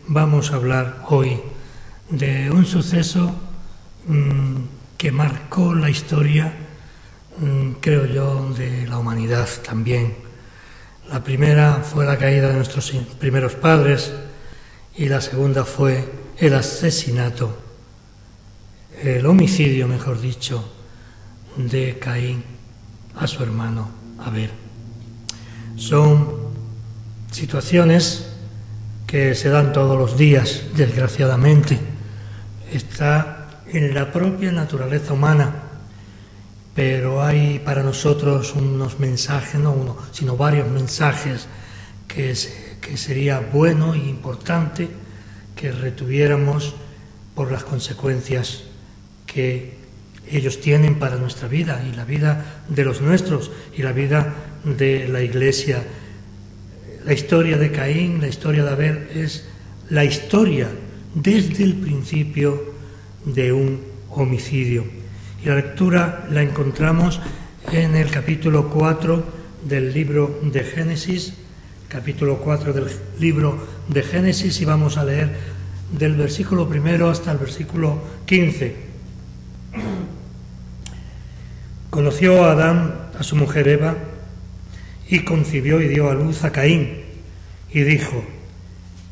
vamos a hablar hoy de un suceso que marcó la historia, creo yo, de la humanidad también. La primera fue la caída de nuestros primeros padres y la segunda fue el asesinato, el homicidio, mejor dicho, de Caín a su hermano Abel. Son situaciones que se dan todos los días, desgraciadamente. Está en la propia naturaleza humana, pero hay para nosotros unos mensajes, no uno, sino varios mensajes que sería bueno e importante que retuviéramos por las consecuencias que ellos tienen para nuestra vida y la vida de los nuestros y la vida de la Iglesia. La historia de Caín, la historia de Abel es la historia desde el principio de un homicidio. Y la lectura la encontramos en el capítulo 4 del libro de Génesis, capítulo 4 del libro de Génesis, y vamos a leer del versículo 1 hasta el versículo 15. Conoció a Adán a su mujer Eva, y concibió y dio a luz a Caín, y dijo: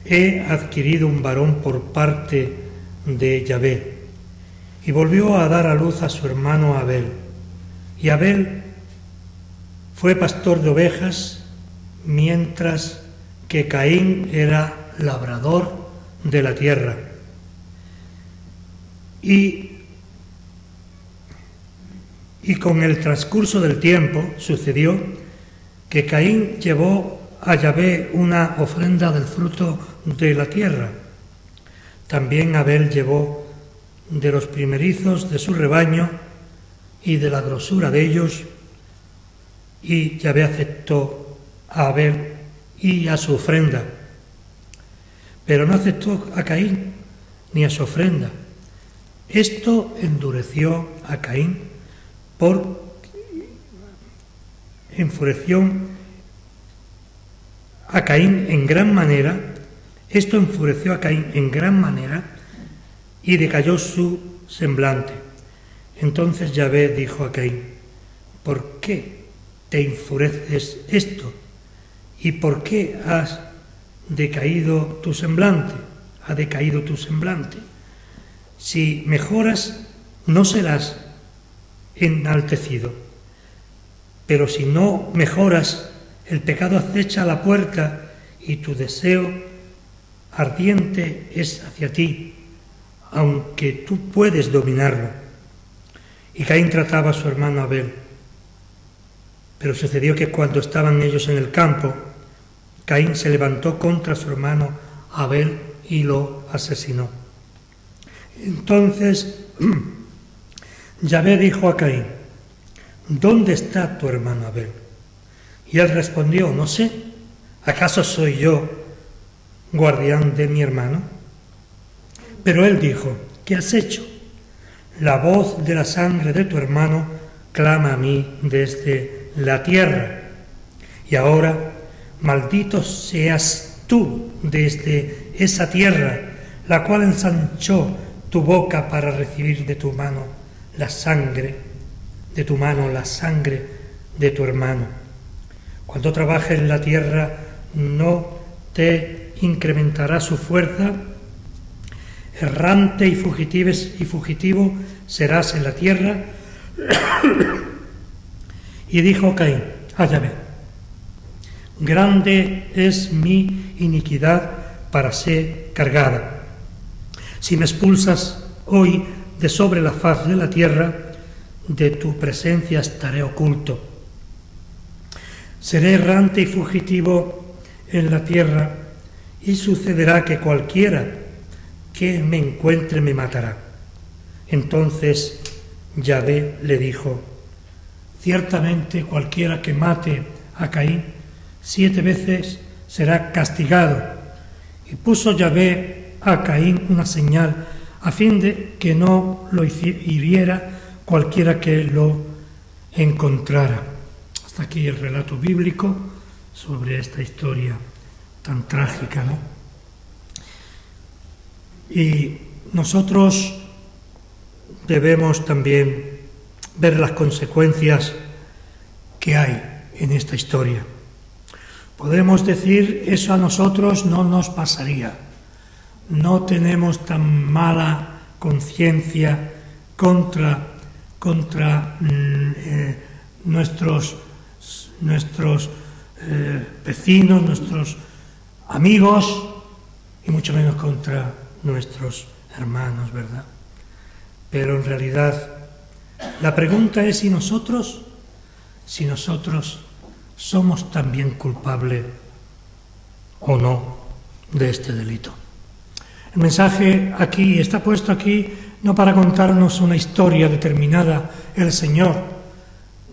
he adquirido un varón por parte de Yahvé. Y volvió a dar a luz a su hermano Abel. Y Abel fue pastor de ovejas, mientras que Caín era labrador de la tierra. Y con el transcurso del tiempo sucedió que Caín llevó a Yahvé una ofrenda del fruto de la tierra. También Abel llevó de los primerizos de su rebaño y de la grosura de ellos, y Yahvé aceptó a Abel y a su ofrenda, pero no aceptó a Caín ni a su ofrenda. Esto enfureció a Caín en gran manera, y decayó su semblante. Entonces Yahvé dijo a Caín: ¿por qué te enfureces esto? ¿Y por qué ha decaído tu semblante? Si mejoras, no serás enaltecido. Pero si no mejoras, el pecado acecha a la puerta y tu deseo ardiente es hacia ti, aunque tú puedes dominarlo. Y Caín trataba a su hermano Abel. Pero sucedió que cuando estaban ellos en el campo, Caín se levantó contra su hermano Abel y lo asesinó. Entonces Yahvé dijo a Caín: ¿dónde está tu hermano Abel? Y él respondió: no sé, ¿acaso soy yo guardián de mi hermano? Pero él dijo: ¿qué has hecho? La voz de la sangre de tu hermano clama a mí desde la tierra. Y ahora, maldito seas tú desde esa tierra, la cual ensanchó tu boca para recibir de tu mano la sangre de tu hermano. Cuando trabajes en la tierra, no te incrementará su fuerza. Errante y fugitivo serás en la tierra. Y dijo Caín a Yahvé: grande es mi iniquidad para ser cargada. Si me expulsas hoy de sobre la faz de la tierra, de tu presencia estaré oculto. Seré errante y fugitivo en la tierra, y sucederá que cualquiera que me encuentre me matará. Entonces Yahvé le dijo: ciertamente cualquiera que mate a Caín 7 veces será castigado. Y puso Yahvé a Caín una señal, a fin de que no lo hiriera cualquiera que lo encontrara. Hasta aquí el relato bíblico sobre esta historia tan trágica, ¿no? Y nosotros debemos también ver las consecuencias que hay en esta historia. Podemos decir, eso a nosotros no nos pasaría. No tenemos tan mala conciencia contra nuestros vecinos, nuestros amigos, y mucho menos contra nuestros hermanos, ¿verdad? Pero en realidad la pregunta es si nosotros somos también culpables o no de este delito. El mensaje aquí está puesto aquí no para contarnos una historia determinada el Señor,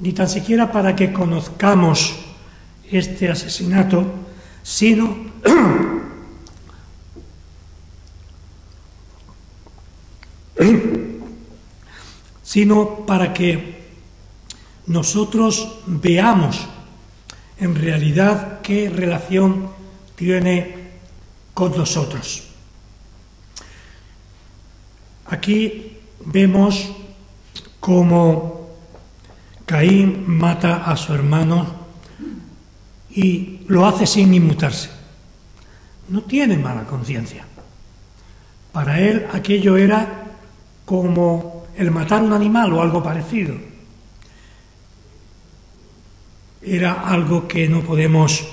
ni tan siquiera para que conozcamos este asesinato, sino para que nosotros veamos en realidad qué relación tiene con nosotros. Aquí vemos cómo Caín mata a su hermano y lo hace sin inmutarse. No tiene mala conciencia. Para él aquello era como el matar un animal o algo parecido. Era algo que no podemos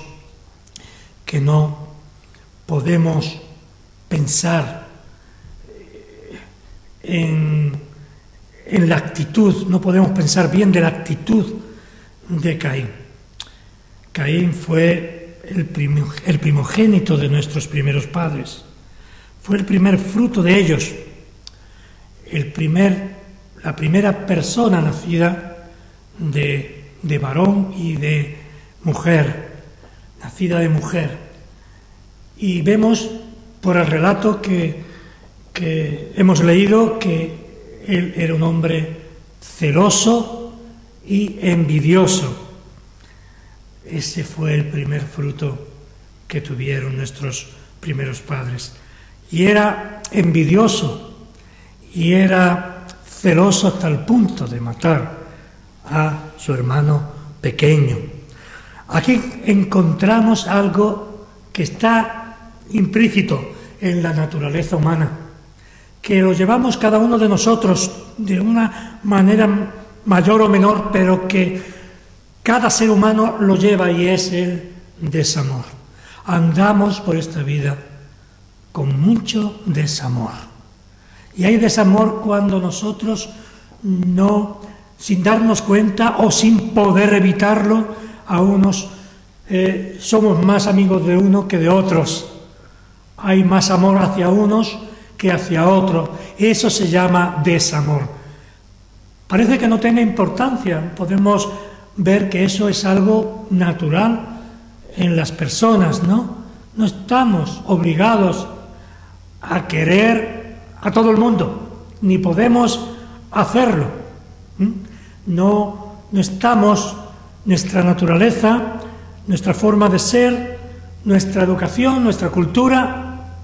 pensar en la actitud, no podemos pensar bien de la actitud de Caín. Caín fue el primogénito de nuestros primeros padres, fue el primer fruto de ellos, la primera persona nacida de varón y de mujer, nacida de mujer. Y vemos por el relato que hemos leído que él era un hombre celoso y envidioso. Ese fue el primer fruto que tuvieron nuestros primeros padres. Y era envidioso y era celoso hasta el punto de matar a su hermano pequeño. Aquí encontramos algo que está implícito en la naturaleza humana, que lo llevamos cada uno de nosotros de una manera mayor o menor, pero que cada ser humano lo lleva, y es el desamor. Andamos por esta vida con mucho desamor. Y hay desamor cuando nosotros sin darnos cuenta o sin poder evitarlo, a unos somos más amigos de uno que de otros. Hay más amor hacia unos que hacia otros. Eso se llama desamor. Parece que no tenga importancia. Podemos ver que eso es algo natural en las personas, ¿no? No estamos obligados a querer a todo el mundo, ni podemos hacerlo. No estamos, nuestra naturaleza, nuestra forma de ser, nuestra educación, nuestra cultura,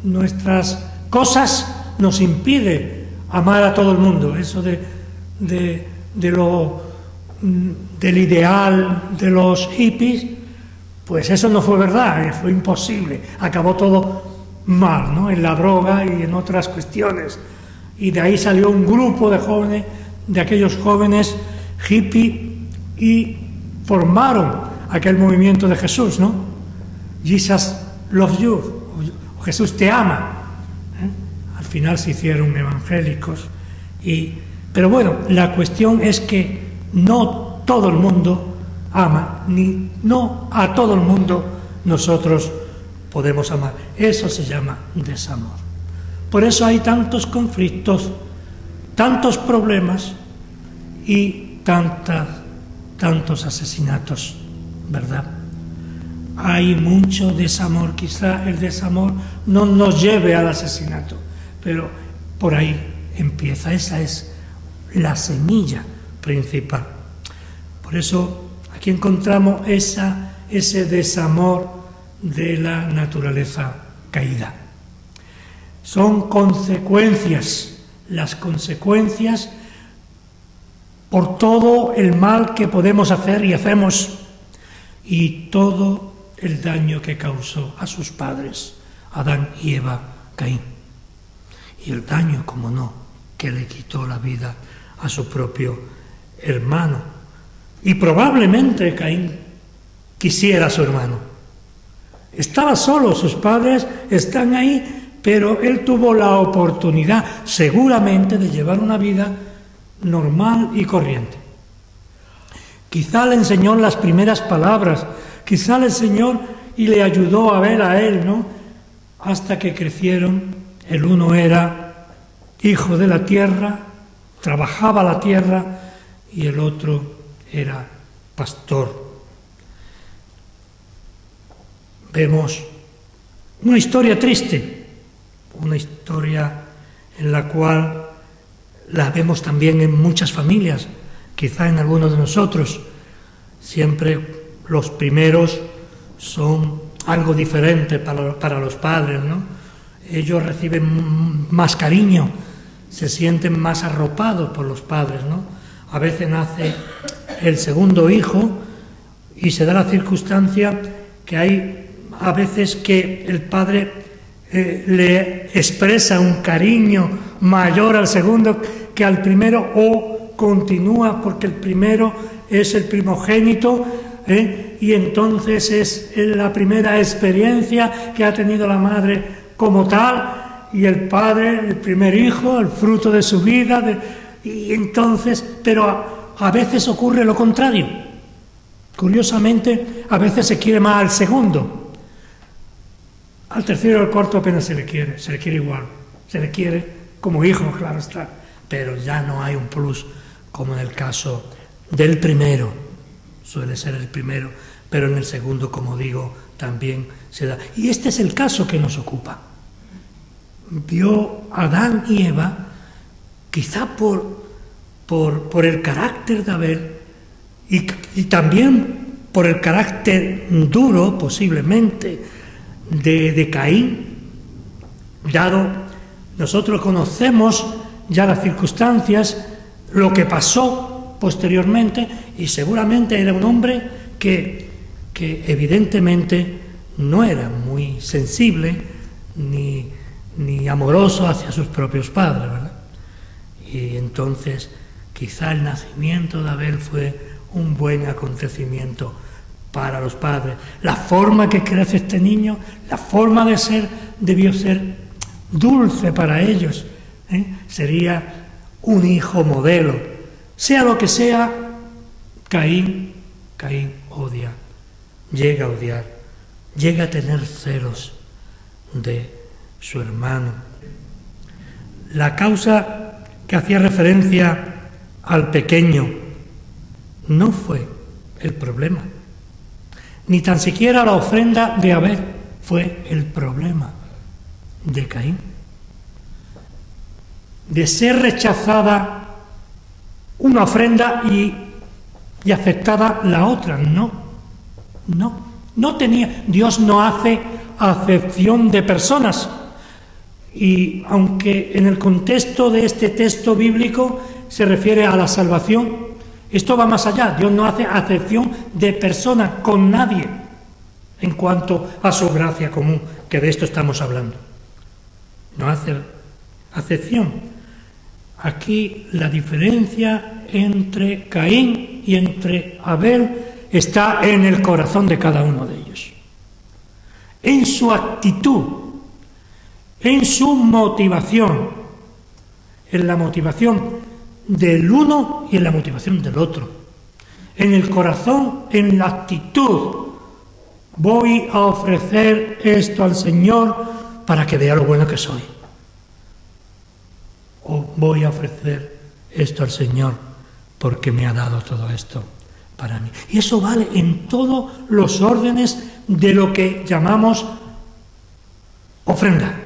nuestras cosas nos impide amar a todo el mundo. Eso del ideal de los hippies, pues eso no fue verdad, fue imposible. Acabó todo mal, ¿no? En la droga y en otras cuestiones. Y de ahí salió un grupo de jóvenes, de aquellos jóvenes hippie, y formaron aquel movimiento de Jesús, ¿no? Jesus loves you, o Jesús te ama. Al final se hicieron evangélicos. Pero bueno, la cuestión es que no todo el mundo ama, ni no a todo el mundo nosotros podemos amar. Eso se llama desamor. Por eso hay tantos conflictos, tantos problemas y tantos asesinatos, ¿verdad? Hay mucho desamor. Quizá el desamor no nos lleve al asesinato, pero por ahí empieza. Esa es la semilla principal. Por eso aquí encontramos ese desamor de la naturaleza caída. son consecuencias, las consecuencias por todo el mal que podemos hacer y hacemos, y todo el daño que causó a sus padres, Adán y Eva, Caín. Y el daño, como no, que le quitó la vida a su propio hermano. Y probablemente Caín quisiera a su hermano. Estaba solo, sus padres están ahí, pero él tuvo la oportunidad, seguramente, de llevar una vida normal y corriente. Quizá le enseñó las primeras palabras, quizá le enseñó y le ayudó a ver a él, ¿no? Hasta que crecieron, el uno era hijo de la tierra, trabajaba la tierra, y el otro era pastor. Vemos una historia triste, una historia en la cual la vemos también en muchas familias, quizá en algunos de nosotros. Siempre los primeros son algo diferente para los padres, ¿no? Ellos reciben más cariño, se sienten más arropados por los padres, ¿no? A veces nace el segundo hijo y se da la circunstancia que hay a veces que el padre le expresa un cariño mayor al segundo que al primero, o continúa porque el primero es el primogénito, y entonces es la primera experiencia que ha tenido la madre como tal, y el padre, el primer hijo, el fruto de su vida, y entonces, pero a veces ocurre lo contrario. Curiosamente, a veces se quiere más al segundo. Al tercero y al cuarto apenas se le quiere igual, se le quiere como hijo, claro está, pero ya no hay un plus como en el caso del primero, suele ser el primero, pero en el segundo, como digo, también se da. Y este es el caso que nos ocupa. Vio Adán y Eva, quizá por el carácter de Abel y también por el carácter duro, posiblemente, de Caín, dado nosotros conocemos ya las circunstancias, lo que pasó posteriormente, y seguramente era un hombre que evidentemente no era muy sensible ni amoroso hacia sus propios padres, ¿verdad? Y entonces quizá el nacimiento de Abel fue un buen acontecimiento para los padres. La forma que crece este niño, la forma de ser, debió ser dulce para ellos, sería un hijo modelo. Sea lo que sea, Caín odia, llega a odiar, llega a tener celos de su hermano. La causa que hacía referencia al pequeño no fue el problema, ni tan siquiera la ofrenda de Abel fue el problema de Caín. De ser rechazada una ofrenda y aceptada la otra, no tenía. Dios no hace acepción de personas, y aunque en el contexto de este texto bíblico se refiere a la salvación, esto va más allá. Dios no hace acepción de persona con nadie en cuanto a su gracia común, que de esto estamos hablando. No hace acepción. Aquí la diferencia entre Caín y entre Abel está en el corazón de cada uno de ellos, en su actitud, en su motivación, en la motivación del uno y en la motivación del otro, en el corazón, en la actitud. Voy a ofrecer esto al Señor para que vea lo bueno que soy, o voy a ofrecer esto al Señor porque me ha dado todo esto para mí. Y eso vale en todos los órdenes de lo que llamamos ofrenda.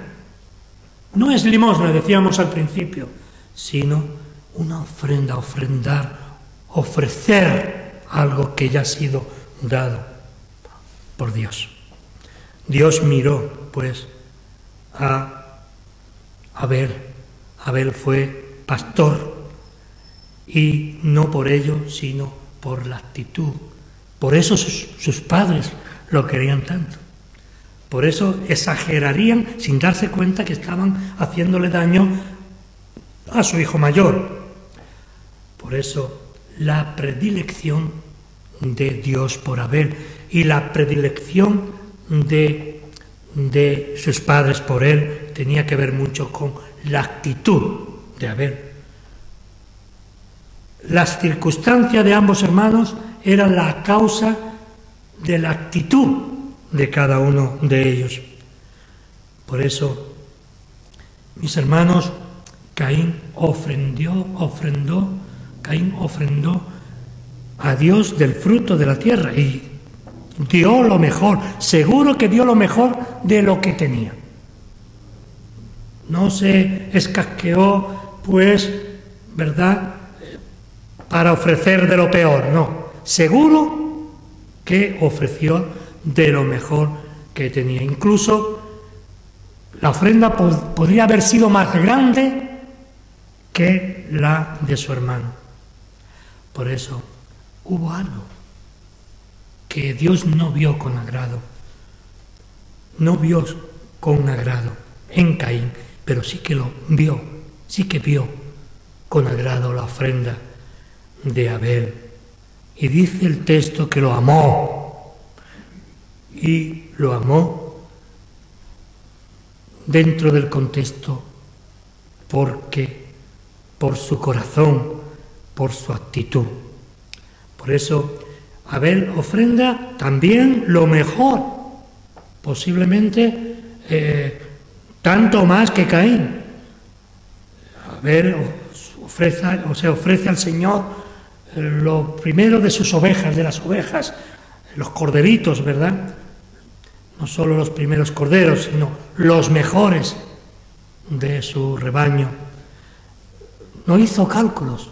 No es limosna, decíamos al principio, sino una ofrenda, ofrendar, ofrecer algo que ya ha sido dado por Dios. Dios miró, pues, a Abel. Abel fue pastor, y no por ello, sino por la actitud. Por eso sus padres lo querían tanto. Por eso exagerarían sin darse cuenta que estaban haciéndole daño a su hijo mayor. Por eso la predilección de Dios por Abel y la predilección de sus padres por él tenía que ver mucho con la actitud de Abel. Las circunstancias de ambos hermanos eran la causa de la actitud de cada uno de ellos. Por eso, mis hermanos, Caín ofrendó a Dios del fruto de la tierra y dio lo mejor, seguro que dio lo mejor de lo que tenía. No se escasqueó, pues, ¿verdad?, para ofrecer de lo peor, no. Seguro que ofreció de lo mejor que tenía. Incluso la ofrenda podría haber sido más grande que la de su hermano. Por eso hubo algo que Dios no vio con agrado. No vio con agrado en Caín, pero sí que lo vio, sí que vio con agrado la ofrenda de Abel. Y dice el texto que lo amó. Y lo amó dentro del contexto porque por su corazón, por su actitud. Por eso Abel ofrenda también lo mejor, posiblemente tanto más que Caín. Abel ofrece al Señor lo primero de sus ovejas, de las ovejas, los corderitos, ¿verdad? No solo los primeros corderos, sino los mejores de su rebaño. No hizo cálculos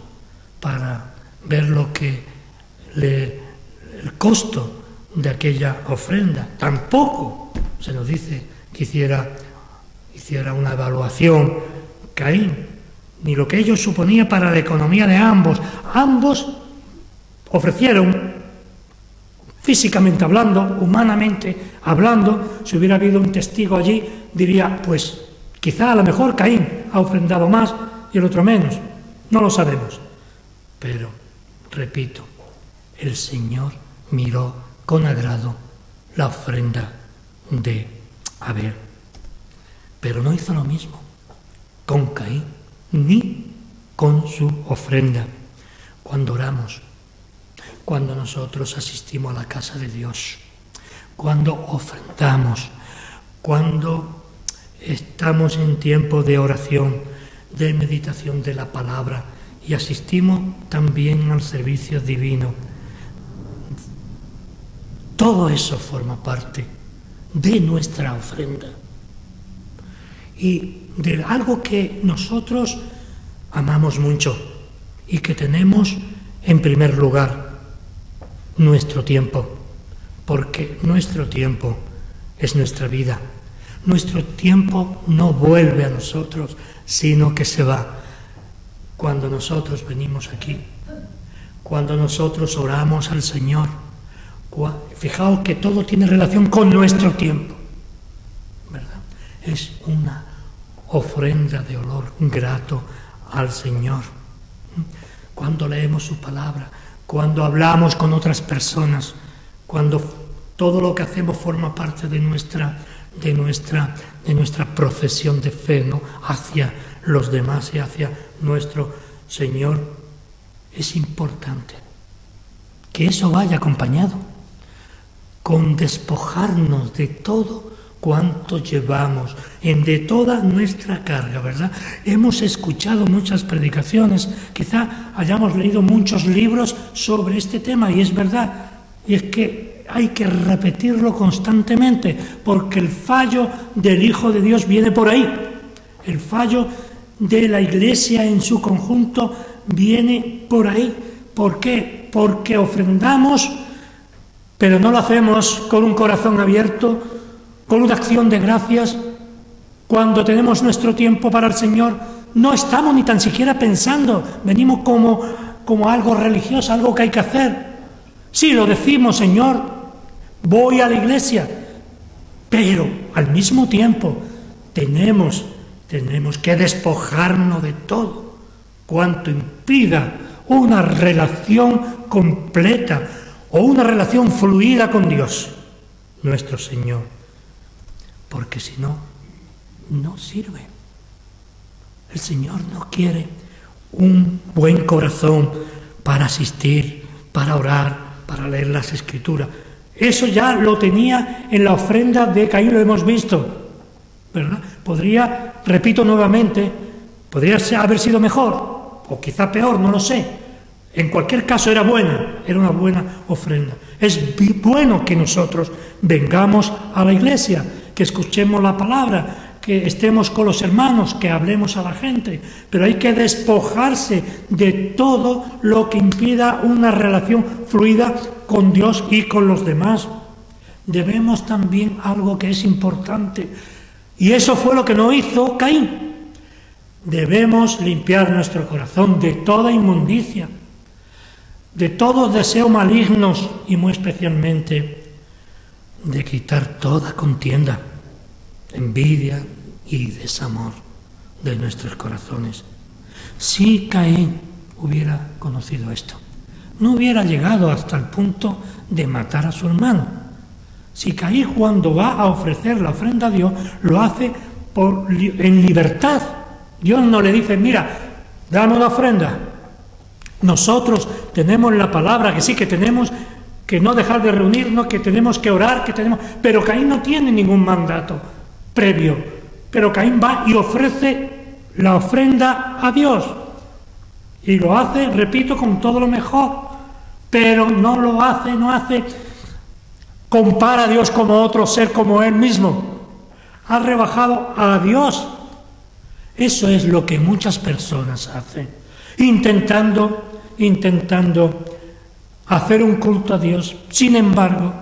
para ver el costo de aquella ofrenda. Tampoco se nos dice que hiciera una evaluación Caín, ni lo que ello suponía para la economía de ambos. Ambos ofrecieron, físicamente hablando, humanamente hablando. Si hubiera habido un testigo allí, diría, pues quizá a lo mejor Caín ha ofrendado más y el otro menos. No lo sabemos. Pero, repito, el Señor miró con agrado la ofrenda de Abel. Pero no hizo lo mismo con Caín, ni con su ofrenda. Cuando oramos, cuando nosotros asistimos a la casa de Dios, cuando ofrendamos, cuando estamos en tiempo de oración, de meditación de la palabra y asistimos también al servicio divino, todo eso forma parte de nuestra ofrenda y de algo que nosotros amamos mucho y que tenemos en primer lugar, nuestro tiempo, porque nuestro tiempo es nuestra vida. Nuestro tiempo no vuelve a nosotros, sino que se va. Cuando nosotros venimos aquí, cuando nosotros oramos al Señor, fijaos que todo tiene relación con nuestro tiempo, ¿verdad? Es una ofrenda de olor grato al Señor. Cuando leemos su palabra, cuando hablamos con otras personas, cuando todo lo que hacemos forma parte de nuestra profesión de fe, ¿no?, hacia los demás y hacia nuestro Señor, es importante que eso vaya acompañado con despojarnos de todo cuánto llevamos, de toda nuestra carga, ¿verdad? Hemos escuchado muchas predicaciones, quizá hayamos leído muchos libros sobre este tema, y es verdad, y es que hay que repetirlo constantemente, porque el fallo del Hijo de Dios viene por ahí, el fallo de la Iglesia en su conjunto viene por ahí. ¿Por qué? Porque ofrendamos, pero no lo hacemos con un corazón abierto, con una acción de gracias, Cuando tenemos nuestro tiempo para el Señor, no estamos ni tan siquiera pensando, venimos como algo religioso, algo que hay que hacer. Sí, lo decimos, Señor, voy a la iglesia, pero al mismo tiempo tenemos que despojarnos de todo cuanto impida una relación completa o una relación fluida con Dios, nuestro Señor, porque si no, no sirve. El Señor no quiere un buen corazón para asistir, para orar, para leer las Escrituras. Eso ya lo tenía en la ofrenda de Caín, lo hemos visto, ¿verdad? Podría, repito nuevamente, podría haber sido mejor, o quizá peor, no lo sé. En cualquier caso era buena, era una buena ofrenda. Es bueno que nosotros vengamos a la iglesia, que escuchemos la palabra, que estemos con los hermanos, que hablemos a la gente, pero hay que despojarse de todo lo que impida una relación fluida con Dios y con los demás. Debemos también algo que es importante, y eso fue lo que no hizo Caín. Debemos limpiar nuestro corazón de toda inmundicia, de todos deseos malignos y muy especialmente de quitar toda contienda, envidia y desamor de nuestros corazones. Si Caín hubiera conocido esto, no hubiera llegado hasta el punto de matar a su hermano. Si Caín, cuando va a ofrecer la ofrenda a Dios, lo hace en libertad. Dios no le dice, mira, dame una ofrenda. Nosotros tenemos la palabra, que sí, que tenemos que no dejar de reunirnos, que tenemos que orar, pero Caín no tiene ningún mandato previo. Pero Caín va y ofrece la ofrenda a Dios. Y lo hace, repito, con todo lo mejor. Pero no hace, compara a Dios como otro ser, como él mismo. Ha rebajado a Dios. Eso es lo que muchas personas hacen, intentando hacer un culto a Dios. Sin embargo,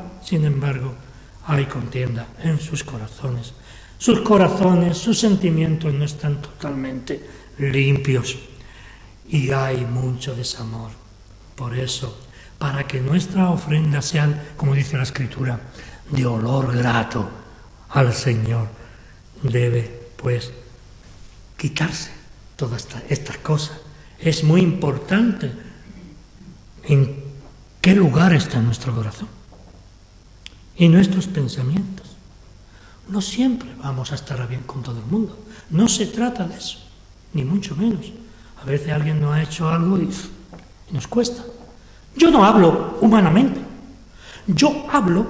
hay contienda en sus corazones. Sus corazones, sus sentimientos no están totalmente limpios y hay mucho desamor. Por eso, para que nuestra ofrenda sea, como dice la Escritura, de olor grato al Señor, debe, pues, quitarse todas estas cosas. Es muy importante en qué lugar está nuestro corazón y nuestros pensamientos. No siempre vamos a estar bien con todo el mundo. No se trata de eso, ni mucho menos. A veces alguien nos ha hecho algo y nos cuesta. Yo no hablo humanamente. Yo hablo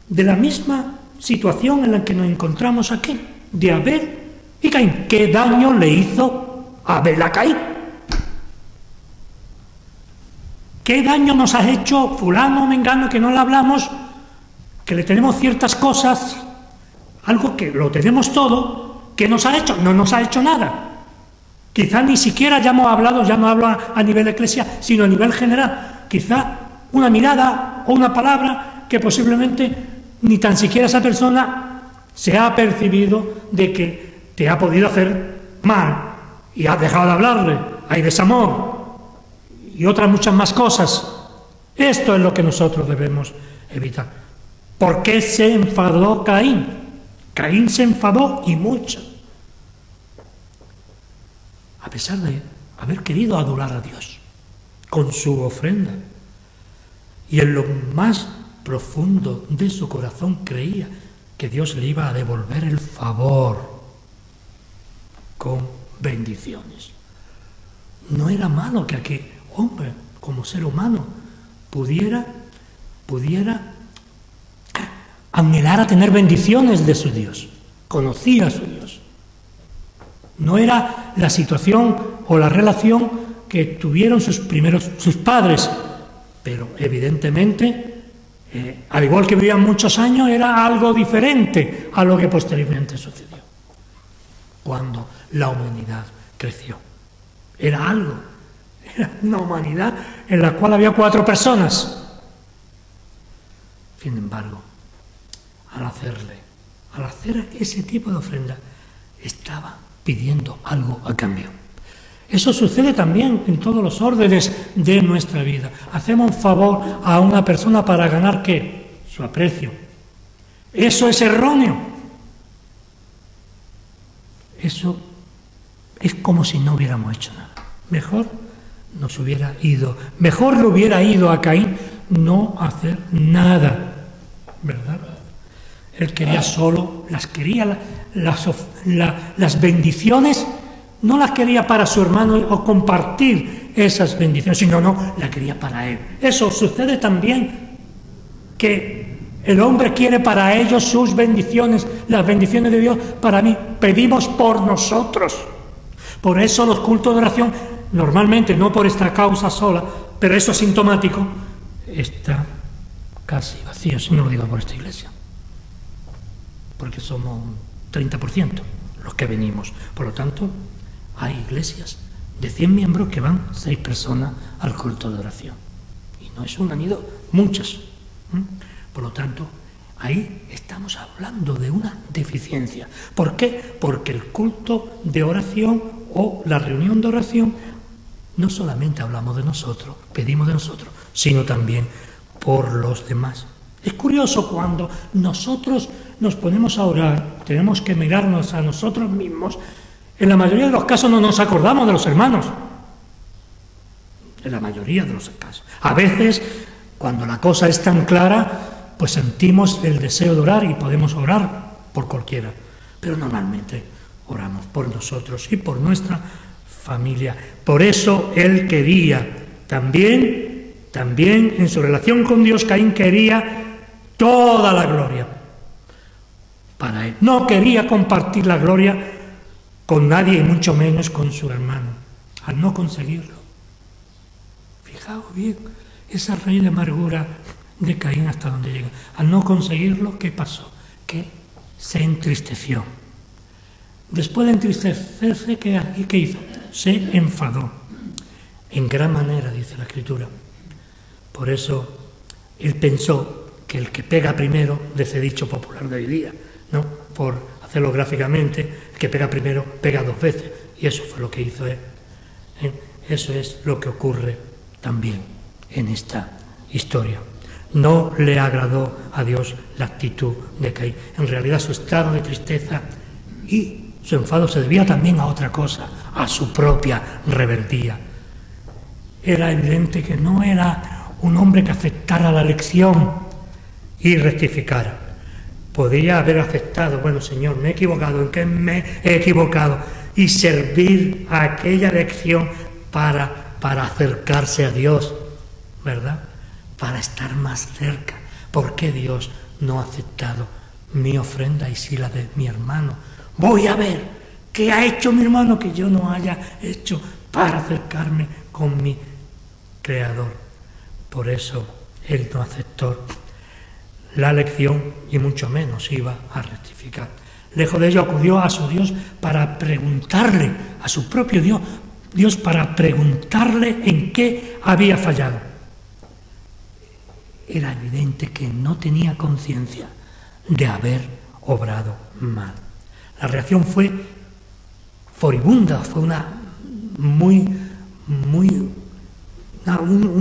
de la misma situación en la que nos encontramos aquí, de Abel y Caín. ¿Qué daño le hizo Abel a Caín? ¿Qué daño nos ha hecho fulano, mengano, que no le hablamos, que le tenemos ciertas cosas, algo que lo tenemos todo, que nos ha hecho? No nos ha hecho nada. Quizá ni siquiera ya hemos hablado, ya no hablo a nivel eclesial, sino a nivel general. Quizá una mirada o una palabra que posiblemente ni tan siquiera esa persona se ha percibido de que te ha podido hacer mal y has dejado de hablarle. Hay desamor y otras muchas más cosas. Esto es lo que nosotros debemos evitar. ¿Por qué se enfadó Caín? Caín se enfadó y mucho, a pesar de haber querido adorar a Dios con su ofrenda. Y en lo más profundo de su corazón creía que Dios le iba a devolver el favor con bendiciones. No era malo que aquel hombre, como ser humano, pudiera anhelar a tener bendiciones de su Dios. Conocía a su Dios. No era la situación o la relación que tuvieron sus padres, pero evidentemente, al igual que vivían muchos años, era algo diferente a lo que posteriormente sucedió, cuando la humanidad creció. Era una humanidad en la cual había 4 personas. Sin embargo, al hacer ese tipo de ofrenda, estaba pidiendo algo a cambio. Eso sucede también en todos los órdenes de nuestra vida. Hacemos un favor a una persona para ganar ¿qué? Su aprecio. Eso es erróneo. Eso es como si no hubiéramos hecho nada. Mejor nos hubiera ido, mejor le hubiera ido a Caín no hacer nada, ¿verdad? Él quería solo, las bendiciones, no las quería para su hermano o compartir esas bendiciones, sino las quería para él. Eso sucede también, que el hombre quiere para ellos sus bendiciones, las bendiciones de Dios para mí. Pedimos por nosotros. Por eso los cultos de oración, normalmente no por esta causa sola, pero eso es sintomático, está casi vacío, si no lo digo por esta iglesia. Porque somos un 30% los que venimos. Por lo tanto, hay iglesias de 100 miembros que van 6 personas al culto de oración. Y no es una ni dos, muchas. Por lo tanto, ahí estamos hablando de una deficiencia. ¿Por qué? Porque el culto de oración o la reunión de oración, no solamente hablamos de nosotros, pedimos de nosotros, sino también por los demás. Es curioso cuando nosotros nos ponemos a orar, tenemos que mirarnos a nosotros mismos. En la mayoría de los casos no nos acordamos de los hermanos. En la mayoría de los casos. A veces, cuando la cosa es tan clara, pues sentimos el deseo de orar y podemos orar por cualquiera. Pero normalmente oramos por nosotros y por nuestra familia. Por eso él quería también en su relación con Dios, Caín quería toda la gloria para él. No quería compartir la gloria con nadie y mucho menos con su hermano. Al no conseguirlo, fijaos bien esa raíz de amargura de Caín hasta donde llega. Al no conseguirlo, ¿qué pasó? Que se entristeció. Después de entristecerse, ¿qué hizo? Se enfadó. En gran manera, dice la Escritura. Por eso, él pensó que el que pega primero, de ese dicho popular de hoy día, ¿no? Por hacerlo gráficamente, el que pega primero, pega 2 veces. Y eso fue lo que hizo él. Eso es lo que ocurre también en esta historia. No le agradó a Dios la actitud de Caín. En realidad su estado de tristeza y su enfado se debía también a otra cosa, a su propia rebeldía. Era evidente que no era un hombre que aceptara la lección y rectificara. Podía haber aceptado, bueno, Señor, me he equivocado, ¿en qué me he equivocado? Y servir a aquella lección para acercarse a Dios, ¿verdad? Para estar más cerca. ¿Por qué Dios no ha aceptado mi ofrenda y sí la de mi hermano? Voy a ver qué ha hecho mi hermano que yo no haya hecho para acercarme con mi Creador. Por eso él no aceptó la lección y mucho menos iba a rectificar. Lejos de ello acudió a su Dios para preguntarle, a su propio Dios para preguntarle en qué había fallado. Era evidente que no tenía conciencia de haber obrado mal. La reacción fue furibunda, fue una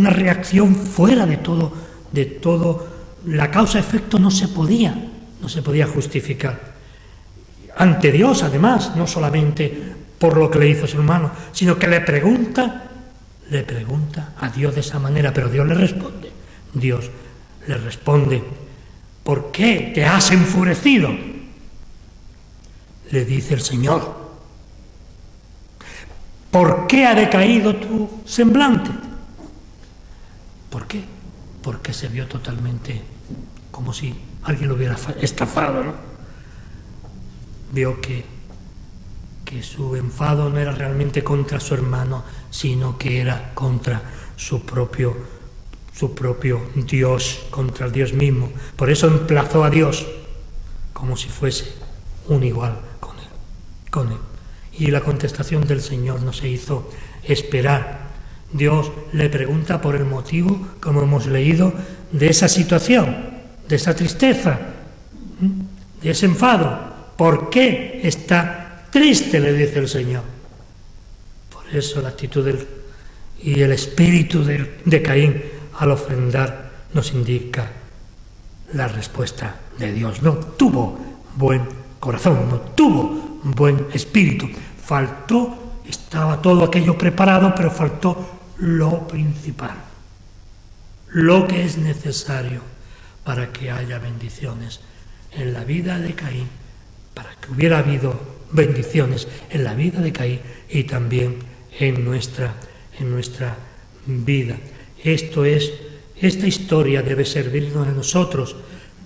reacción fuera de todo. La causa-efecto no se podía justificar. Ante Dios, además, no solamente por lo que le hizo su hermano, sino que le pregunta a Dios de esa manera, pero Dios le responde. Dios le responde, ¿por qué te has enfurecido? Le dice el Señor. ¿Por qué ha decaído tu semblante? ¿Por qué? Porque se vio totalmente como si alguien lo hubiera estafado, ¿no? Vio que su enfado no era realmente contra su hermano, sino que era contra su propio Dios, contra el Dios mismo. Por eso emplazó a Dios como si fuese un igual con él. Y la contestación del Señor no se hizo esperar. Dios le pregunta por el motivo, como hemos leído, de esa situación, de esa tristeza, de ese enfado. ¿Por qué está triste, le dice el Señor. Por eso la actitud y el espíritu de Caín al ofrendar nos indica la respuesta de Dios. No tuvo buen corazón, no tuvo buen espíritu. Faltó, estaba todo aquello preparado, pero faltó lo principal, lo que es necesario para que haya bendiciones en la vida de Caín, para que hubiera habido bendiciones en la vida de Caín y también en nuestra vida. Esta historia debe servirnos a nosotros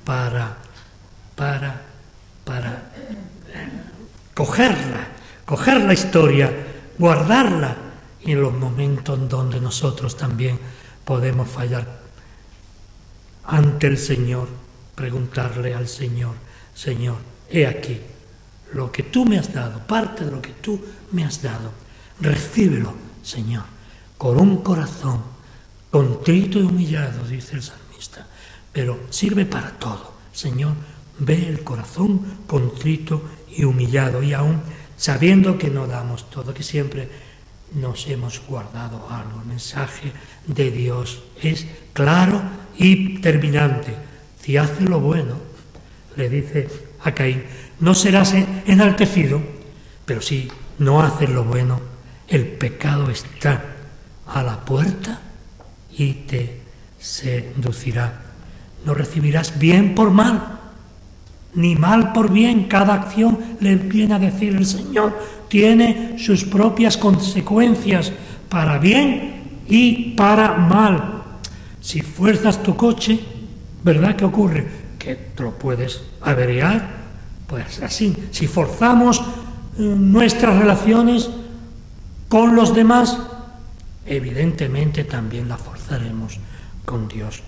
para coger la historia, guardarla, y en los momentos en donde nosotros también podemos fallar ante el Señor, preguntarle al Señor: Señor, he aquí lo que tú me has dado, parte de lo que tú me has dado, recíbelo, Señor, con un corazón contrito y humillado, dice el salmista, pero sirve para todo. Señor, ve el corazón contrito y humillado, y aún sabiendo que no damos todo, que siempre nos hemos guardado algo. El mensaje de Dios es claro y terminante. Si haces lo bueno, le dice a Caín, no serás enaltecido, pero si no haces lo bueno, el pecado está a la puerta y te seducirá. No recibirás bien por mal, ni mal por bien. Cada acción, le viene a decir el Señor, tiene sus propias consecuencias, para bien y para mal. Si fuerzas tu coche, ¿verdad? ¿Qué ocurre? Que te lo puedes averiar. Pues así, si forzamos nuestras relaciones con los demás, evidentemente también la forzaremos con Dios.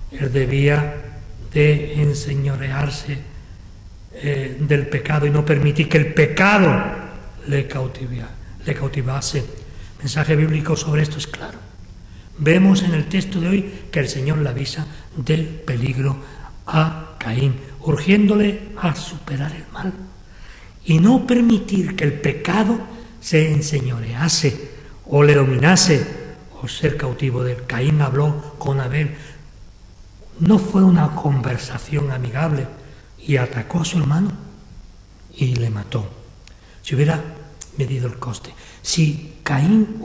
Él debía de enseñorearse del pecado y no permitir que el pecado le cautivase. El mensaje bíblico sobre esto es claro. Vemos en el texto de hoy que el Señor le avisa del peligro a Caín, urgiéndole a superar el mal y no permitir que el pecado se enseñorease o le dominase o ser cautivo de él. Caín habló con Abel. No fue una conversación amigable y atacó a su hermano y le mató. Si hubiera medido el coste, si Caín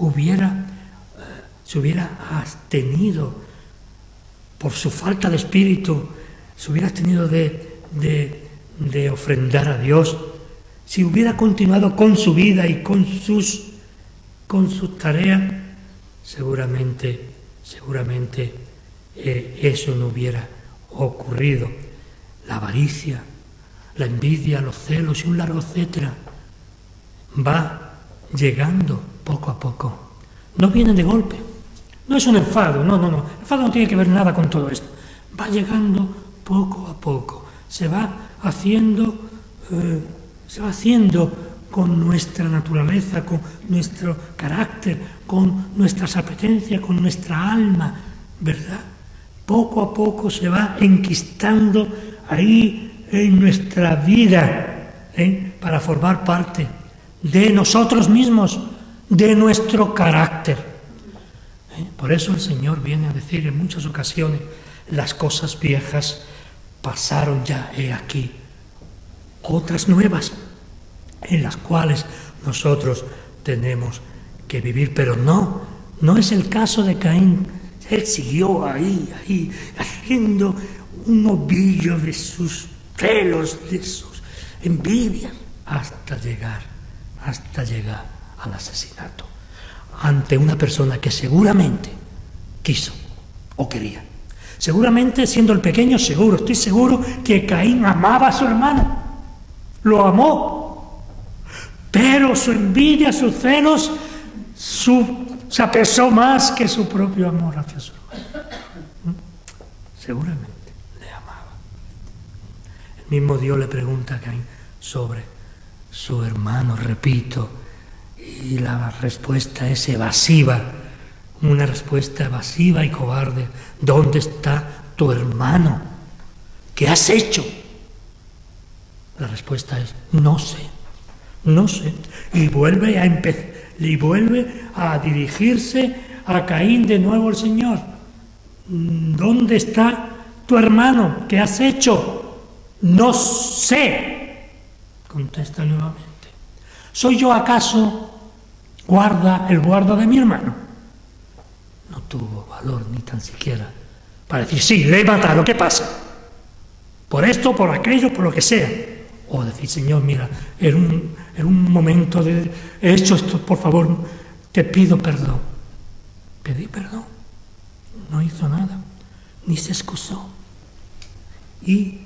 se hubiera abstenido por su falta de espíritu, se hubiera abstenido de ofrendar a Dios, si hubiera continuado con su vida y con sus tareas, seguramente eso no hubiera ocurrido. La avaricia, la envidia, los celos y un largo etcétera va llegando poco a poco. No viene de golpe. No es un enfado, no. El enfado no tiene que ver nada con todo esto. Va llegando poco a poco. Se va haciendo con nuestra naturaleza, con nuestro carácter, con nuestras apetencias, con nuestra alma, ¿verdad? Poco a poco se va enquistando ahí en nuestra vida, para formar parte de nosotros mismos, de nuestro carácter. Por eso el Señor viene a decir en muchas ocasiones, las cosas viejas pasaron ya, he aquí otras nuevas, en las cuales nosotros tenemos que vivir. Pero no es el caso de Caín. Él siguió ahí, haciendo un ovillo de sus celos, de sus envidias, hasta llegar al asesinato, ante una persona que seguramente quiso o quería. Seguramente, siendo el pequeño, estoy seguro que Caín amaba a su hermano, lo amó, pero su envidia, sus celos, se apesó más que su propio amor hacia su hermano. Seguramente le amaba. El mismo Dios le pregunta a Caín sobre su hermano, repito, y la respuesta es evasiva, una respuesta evasiva y cobarde. ¿Dónde está tu hermano? ¿Qué has hecho? La respuesta es: no sé, No sé. Y vuelve a dirigirse a Caín de nuevo el Señor. ¿Dónde está tu hermano? ¿Qué has hecho? No sé, contesta nuevamente. ¿Soy yo acaso el guarda de mi hermano? No tuvo valor ni tan siquiera para decir, sí, le he matado, ¿qué pasa? Por esto, por aquello, por lo que sea. O decir, Señor, mira, en un momento he hecho esto, por favor, te pido perdón. Pedí perdón. No hizo nada, ni se excusó. Y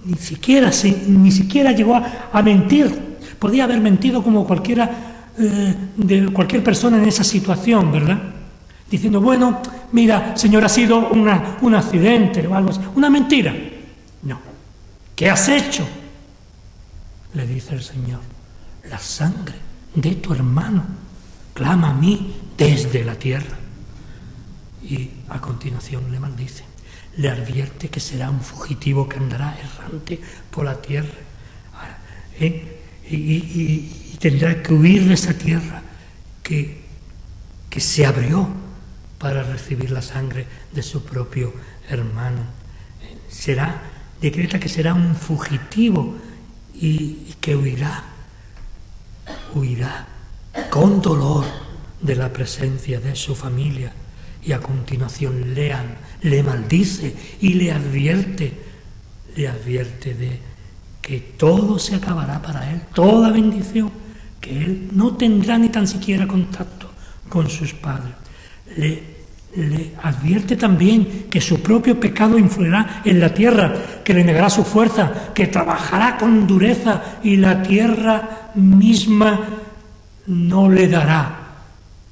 ni siquiera llegó a mentir. Podía haber mentido como de cualquier persona en esa situación, ¿verdad? Diciendo, bueno, mira, Señor, ha sido un accidente o algo así. Una mentira. No. ¿Qué has hecho? Le dice el Señor, la sangre de tu hermano clama a mí desde la tierra. Y a continuación le maldice. Le advierte que será un fugitivo que andará errante por la tierra. Y tendrá que huir de esa tierra que se abrió para recibir la sangre de su propio hermano. Decreta que será un fugitivo y que huirá con dolor de la presencia de su familia. Y a continuación le maldice y le advierte de que todo se acabará para él, toda bendición, que él no tendrá ni tan siquiera contacto con sus padres. Le advierte también que su propio pecado influirá en la tierra, que le negará su fuerza, que trabajará con dureza y la tierra misma no le dará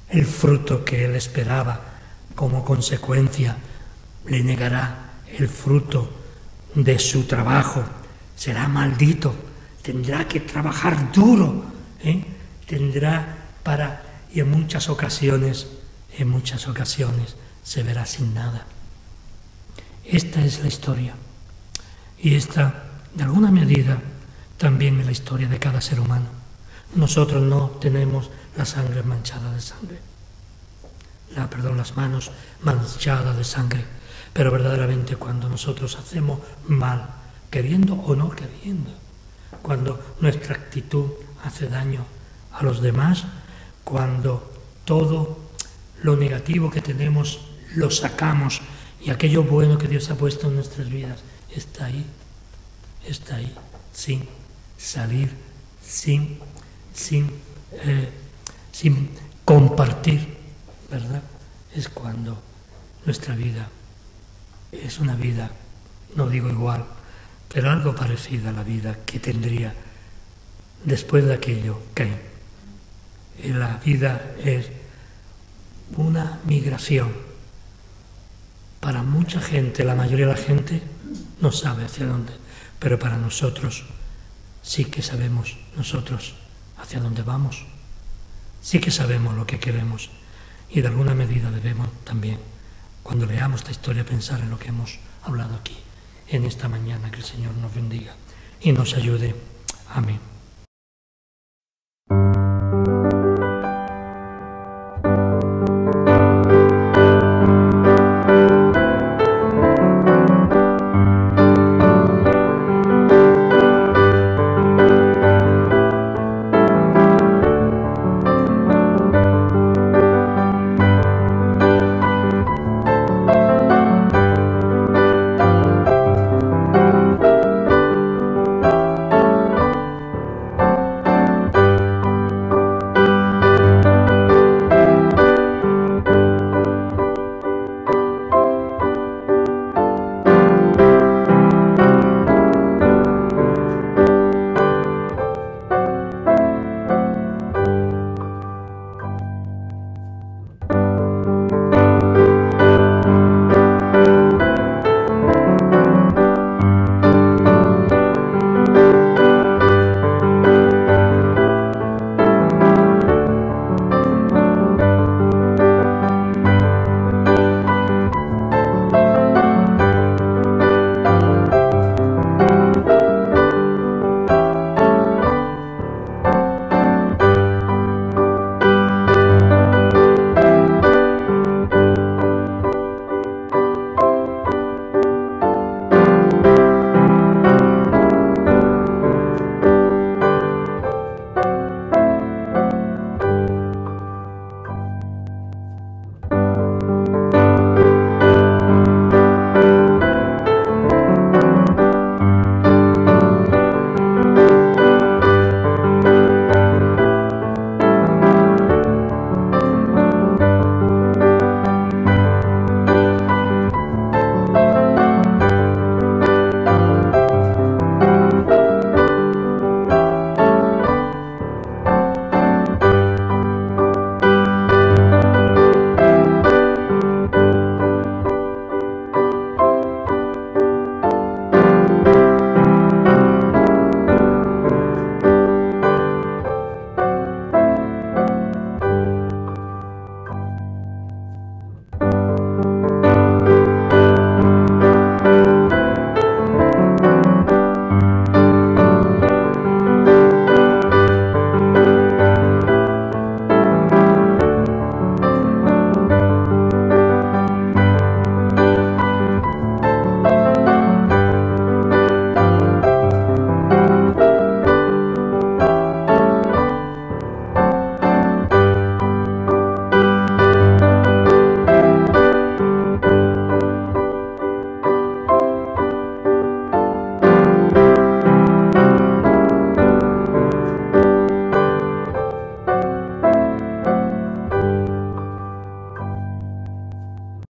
el fruto que él esperaba. Como consecuencia, le negará el fruto de su trabajo. Será maldito, tendrá que trabajar duro, y en muchas ocasiones se verá sin nada. Esta es la historia. Y esta, de alguna medida, también es la historia de cada ser humano. Nosotros no tenemos la sangre manchada de sangre. Las manos manchadas de sangre. Pero verdaderamente cuando nosotros hacemos mal, queriendo o no queriendo, cuando nuestra actitud hace daño a los demás, cuando todo lo negativo que tenemos lo sacamos y aquello bueno que Dios ha puesto en nuestras vidas está ahí, sin salir, sin compartir, ¿verdad? Es cuando nuestra vida es una vida, no digo igual, pero algo parecida a la vida que tendría después de aquello Caín. La vida es una migración. Para mucha gente, la mayoría de la gente no sabe hacia dónde, pero para nosotros sí que sabemos nosotros hacia dónde vamos, sí que sabemos lo que queremos y de alguna medida debemos también, cuando leamos esta historia, pensar en lo que hemos hablado aquí en esta mañana. Que el Señor nos bendiga y nos ayude. Amén.